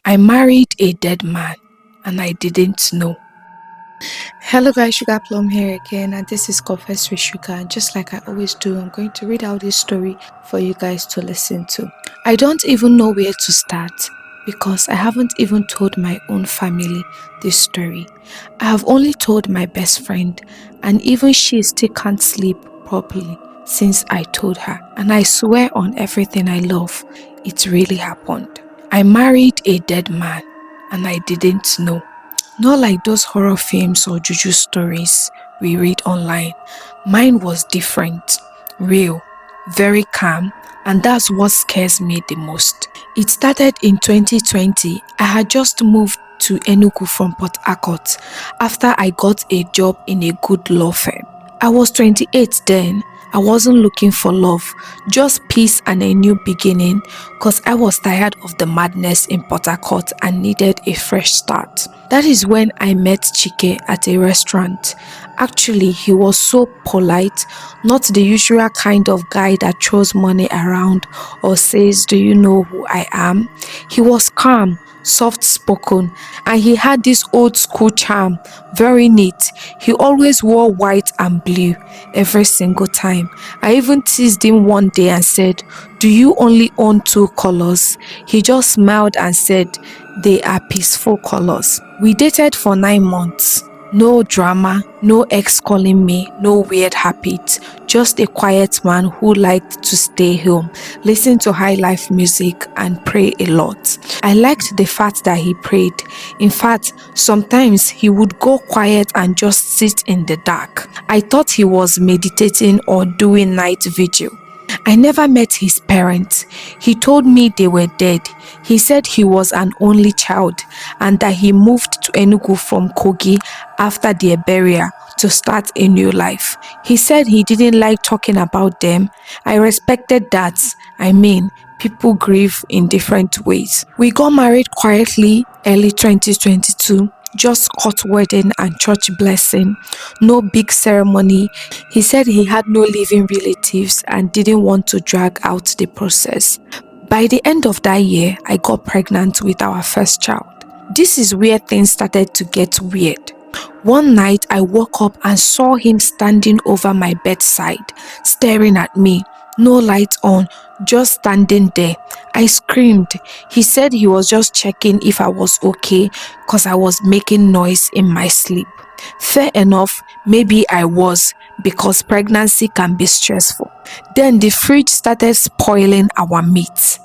I married a dead man and I didn't know. Hello guys, Sugar Plum here again, and this is Confess with Sugar. And just like I always do, I'm going to read out this story for you guys to listen to. I don't even know where to start because I haven't even told my own family this story. I have only told my best friend, and even she still can't sleep properly since I told her. And I swear on everything I love, it really happened. I married a dead man and I didn't know. Not like those horror films or juju stories we read online. Mine was different, real, very calm, and that's what scares me the most. It started in 2020. I had just moved to Enugu from Port Harcourt after I got a job in a good law firm. I was 28 then. I wasn't looking for love, just peace and a new beginning because I was tired of the madness in Port Harcourt and needed a fresh start. That is when I met Chike at a restaurant. Actually, he was so polite, not the usual kind of guy that throws money around or says, "Do you know who I am?" He was calm, soft-spoken, and he had this old school charm, very neat. He always wore white and blue every single time. I even teased him one day and said, "Do you only own two colors?" He just smiled and said, "They are peaceful colors." We dated for 9 months. No drama, no ex calling me, no weird habits, just a quiet man who liked to stay home, listen to high life music and pray a lot. I liked the fact that he prayed. In fact, sometimes he would go quiet and just sit in the dark. I thought he was meditating or doing night vigil. I never met his parents. He told me they were dead. He said he was an only child and that he moved to Enugu from Kogi after their burial to start a new life. He said he didn't like talking about them. I respected that. People grieve in different ways. We got married quietly early 2022. Just court wedding and church blessing. No big ceremony. He said he had no living relatives and didn't want to drag out the process. By the end of that year, I got pregnant with our first child. This is where things started to get weird. One night, I woke up and saw him standing over my bedside, staring at me. No light on, just standing there. I screamed. He said he was just checking if I was okay because I was making noise in my sleep. Fair enough, maybe I was, because pregnancy can be stressful. Then the fridge started spoiling our meat.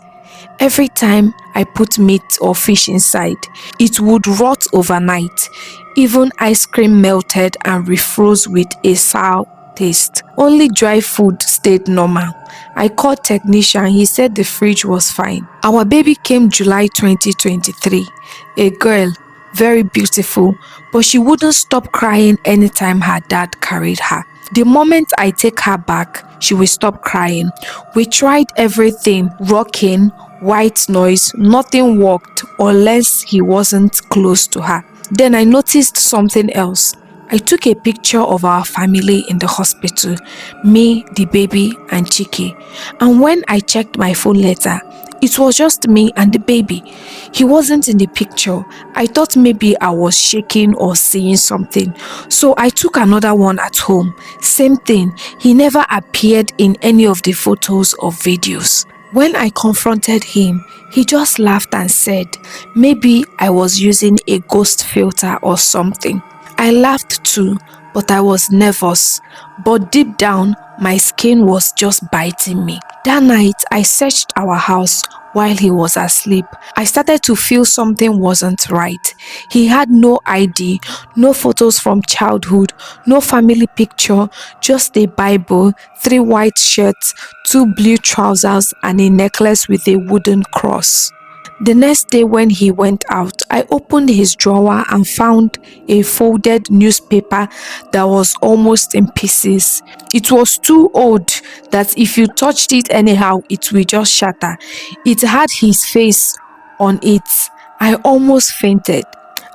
Every time I put meat or fish inside, it would rot overnight. Even ice cream melted and refroze with a sour taste. Only dry food stayed normal. I called technician. He said the fridge was fine. Our baby came July 2023. A girl, very beautiful, but she wouldn't stop crying anytime her dad carried her. The moment I take her back, she will stop crying. We tried everything, rocking, white noise, nothing worked unless he wasn't close to her. Then I noticed something else. I took a picture of our family in the hospital, me, the baby, and Chiki. And when I checked my phone later, it was just me and the baby. He wasn't in the picture. I thought maybe I was shaking or seeing something. So I took another one at home. Same thing. He never appeared in any of the photos or videos. When I confronted him, he just laughed and said, maybe I was using a ghost filter or something. I laughed too, but I was nervous. But deep down, my skin was just biting me. That night, I searched our house while he was asleep. I started to feel something wasn't right. He had no ID, no photos from childhood, no family picture, just a Bible, 3 white shirts, 2 blue trousers, and a necklace with a wooden cross. The next day when he went out, I opened his drawer and found a folded newspaper that was almost in pieces. It was too old that if you touched it anyhow, it will just shatter. It had his face on it. I almost fainted.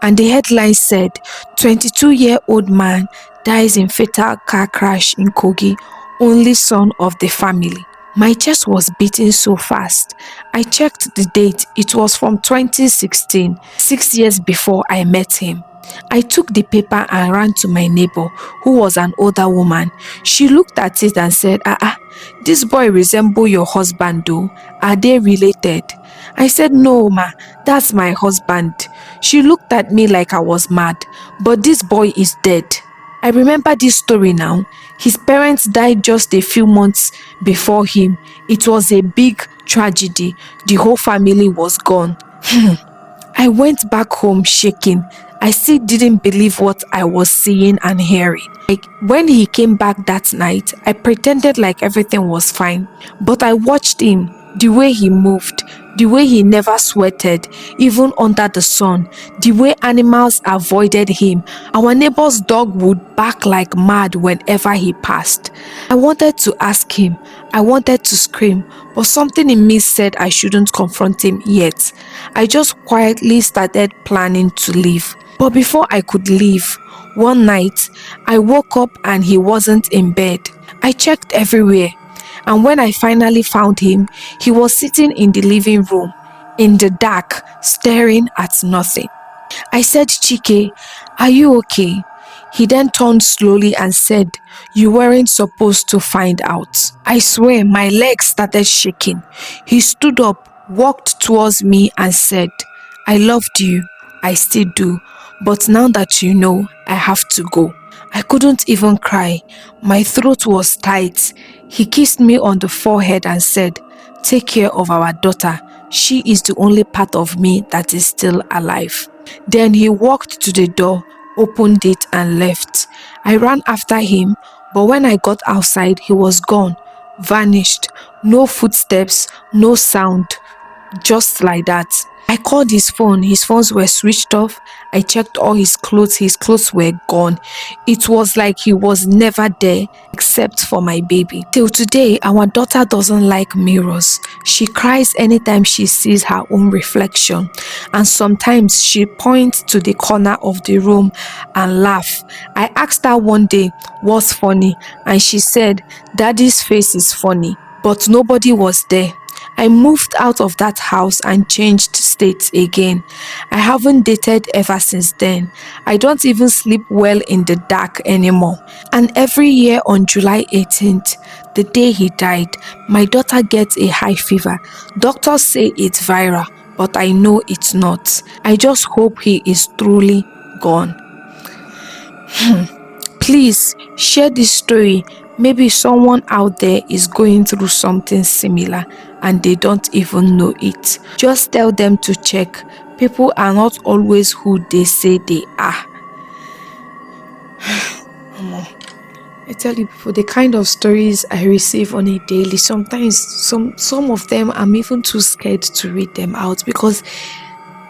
And the headline said, 22-year-old man dies in fatal car crash in Kogi, only son of the family. My chest was beating so fast. I checked the date. It was from 2016, 6 years before I met him. I took the paper and ran to my neighbor, who was an older woman. She looked at it and said, this boy resemble your husband though. Are they related? I said, no, ma, that's my husband. She looked at me like I was mad, but this boy is dead. I remember this story now. His parents died just a few months before him. It was a big tragedy. The whole family was gone. I went back home shaking. I still didn't believe what I was seeing and hearing. Like when he came back that night, I pretended like everything was fine. But I watched him, the way he moved, the way he never sweated, even under the sun, the way animals avoided him. Our neighbor's dog would bark like mad whenever he passed. I wanted to ask him, I wanted to scream, but something in me said I shouldn't confront him yet. I just quietly started planning to leave. But before I could leave, one night, I woke up and he wasn't in bed. I checked everywhere, and when I finally found him, he was sitting in the living room, in the dark, staring at nothing. I said, Chike, are you okay? He then turned slowly and said, you weren't supposed to find out. I swear my legs started shaking. He stood up, walked towards me and said, I loved you. I still do. But now that you know, I have to go. I couldn't even cry. My throat was tight. He kissed me on the forehead and said, take care of our daughter. She is the only part of me that is still alive. Then he walked to the door, opened it and left. I ran after him, but when I got outside, he was gone, vanished. No footsteps, no sound, just like that. I called his phone. His phones were switched off. I checked all his clothes were gone. It was like he was never there except for my baby. Till today, our daughter doesn't like mirrors. She cries anytime she sees her own reflection, and sometimes she points to the corner of the room and laugh. I asked her one day what's funny, and she said, Daddy's face is funny, but nobody was there. I moved out of that house and changed states again. I haven't dated ever since then. I don't even sleep well in the dark anymore. And every year on July 18th, the day he died, my daughter gets a high fever. Doctors say it's viral, but I know it's not. I just hope he is truly gone. Please share this story. Maybe someone out there is going through something similar and they don't even know it. Just tell them to check. People are not always who they say they are. I tell you, for the kind of stories I receive on a daily, sometimes some of them I'm even too scared to read them out, because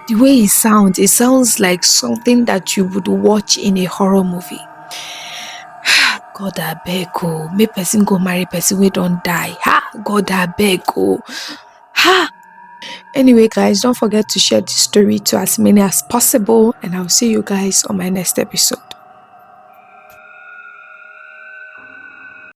the way it sounds like something that you would watch in a horror movie. God abeg oh, make person go marry person wey don die. God abeg oh. Anyway guys, don't forget to share this story to as many as possible, and I'll see you guys on my next episode.